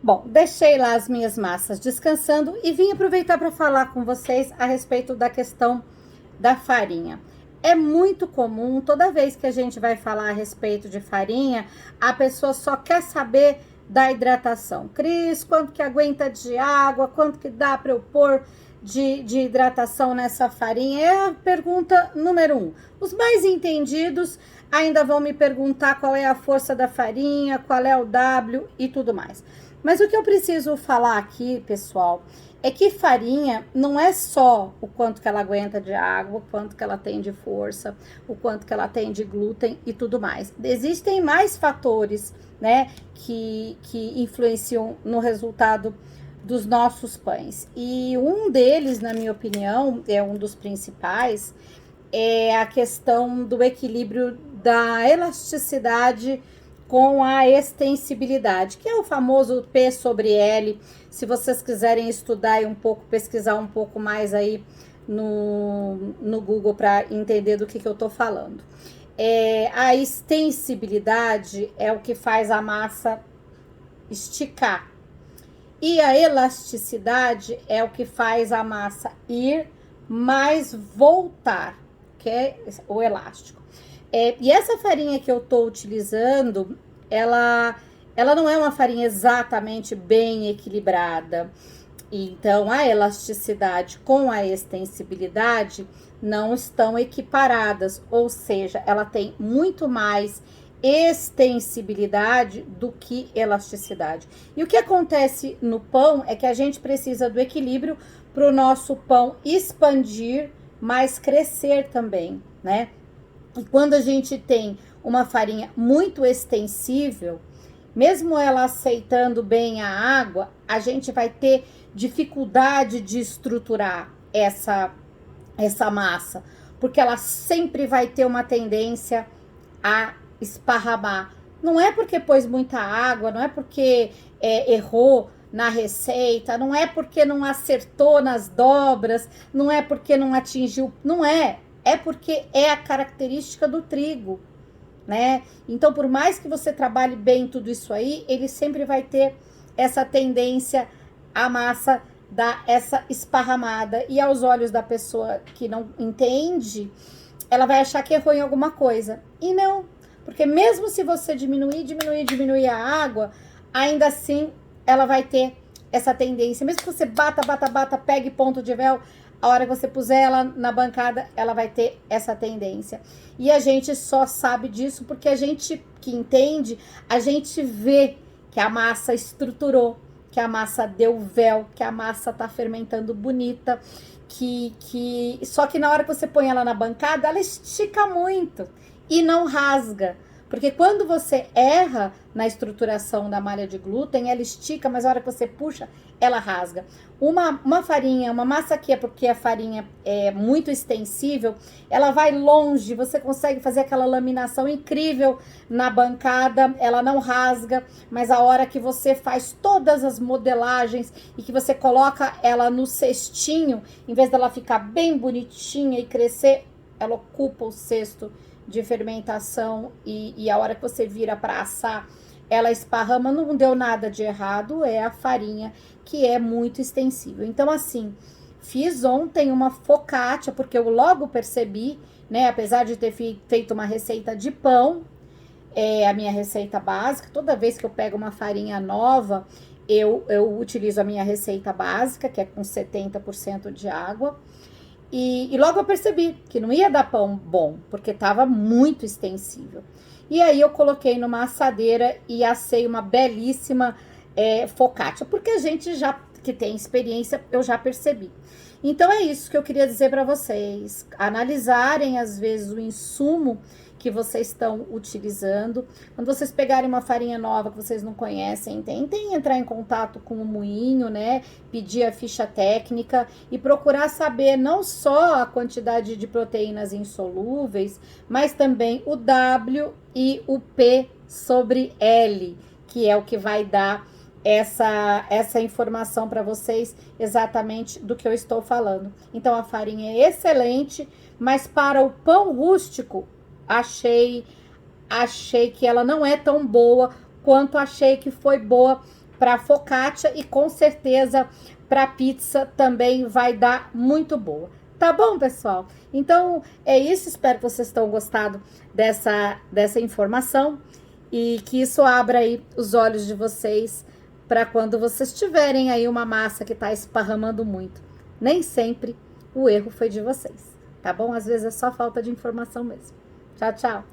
Bom, deixei lá as minhas massas descansando e vim aproveitar para falar com vocês a respeito da questão da farinha. É muito comum, toda vez que a gente vai falar a respeito de farinha, a pessoa só quer saber da hidratação. Cris, quanto que aguenta de água? Quanto que dá para eu pôr de hidratação nessa farinha? É a pergunta número 1. Os mais entendidos ainda vão me perguntar qual é a força da farinha, qual é o W e tudo mais. Mas o que eu preciso falar aqui, pessoal, é que farinha não é só o quanto que ela aguenta de água, o quanto que ela tem de força, o quanto que ela tem de glúten e tudo mais. Existem mais fatores, né, que influenciam no resultado dos nossos pães. E um deles, na minha opinião, é um dos principais, é a questão do equilíbrio da elasticidade com a extensibilidade, que é o famoso P sobre L. Se vocês quiserem estudar e um pouco, pesquisar um pouco mais aí no Google para entender do que eu tô falando. A extensibilidade é o que faz a massa esticar. E a elasticidade é o que faz a massa ir mais voltar, que é o elástico. E essa farinha que eu tô utilizando, ela não é uma farinha exatamente bem equilibrada. Então, a elasticidade com a extensibilidade não estão equiparadas, ou seja, ela tem muito mais extensibilidade do que elasticidade. E o que acontece no pão é que a gente precisa do equilíbrio para o nosso pão expandir, mas crescer também, né? E quando a gente tem uma farinha muito extensível, mesmo ela aceitando bem a água, a gente vai ter dificuldade de estruturar essa massa, porque ela sempre vai ter uma tendência a esparramar. Não é porque pôs muita água, não é porque errou na receita, não é porque não acertou nas dobras, não é porque não atingiu, não é. É porque é a característica do trigo, né? Então, por mais que você trabalhe bem tudo isso aí, ele sempre vai ter essa tendência, a massa dar essa esparramada. E aos olhos da pessoa que não entende, ela vai achar que errou em alguma coisa. E não, porque mesmo se você diminuir a água, ainda assim ela vai ter essa tendência. Mesmo que você bata, pegue ponto de véu, a hora que você puser ela na bancada, ela vai ter essa tendência. E a gente só sabe disso porque a gente que entende, a gente vê que a massa estruturou, que a massa deu véu, que a massa tá fermentando bonita, só que na hora que você põe ela na bancada, ela estica muito e não rasga. Porque quando você erra na estruturação da malha de glúten, ela estica, mas a hora que você puxa, ela rasga. Uma farinha, uma massa que é porque a farinha é muito extensível, ela vai longe, você consegue fazer aquela laminação incrível na bancada, ela não rasga, mas a hora que você faz todas as modelagens e que você coloca ela no cestinho, em vez dela ficar bem bonitinha e crescer, ela ocupa o cesto de fermentação e a hora que você vira para assar, ela esparrama, não deu nada de errado, é a farinha que é muito extensível. Então, assim, fiz ontem uma focaccia, porque eu logo percebi, né, apesar de ter feito uma receita de pão, a minha receita básica, toda vez que eu pego uma farinha nova, eu utilizo a minha receita básica, que é com 70% de água, e logo eu percebi que não ia dar pão bom, porque estava muito extensível. E aí eu coloquei numa assadeira e assei uma belíssima focaccia, porque a gente já que tem experiência, eu já percebi. Então é isso que eu queria dizer para vocês, analisarem às vezes o insumo que vocês estão utilizando. Quando vocês pegarem uma farinha nova que vocês não conhecem, tentem entrar em contato com o moinho, né? Pedir a ficha técnica e procurar saber não só a quantidade de proteínas insolúveis, mas também o W e o P sobre L, que é o que vai dar essa informação para vocês exatamente do que eu estou falando. Então a farinha é excelente, mas para o pão rústico achei que ela não é tão boa quanto achei que foi boa para focaccia e com certeza para pizza também vai dar muito boa. Tá bom, pessoal? Então, é isso. Espero que vocês tenham gostado dessa informação e que isso abra aí os olhos de vocês para quando vocês tiverem aí uma massa que tá esparramando muito. Nem sempre o erro foi de vocês, tá bom? Às vezes é só falta de informação mesmo. Tchau, tchau!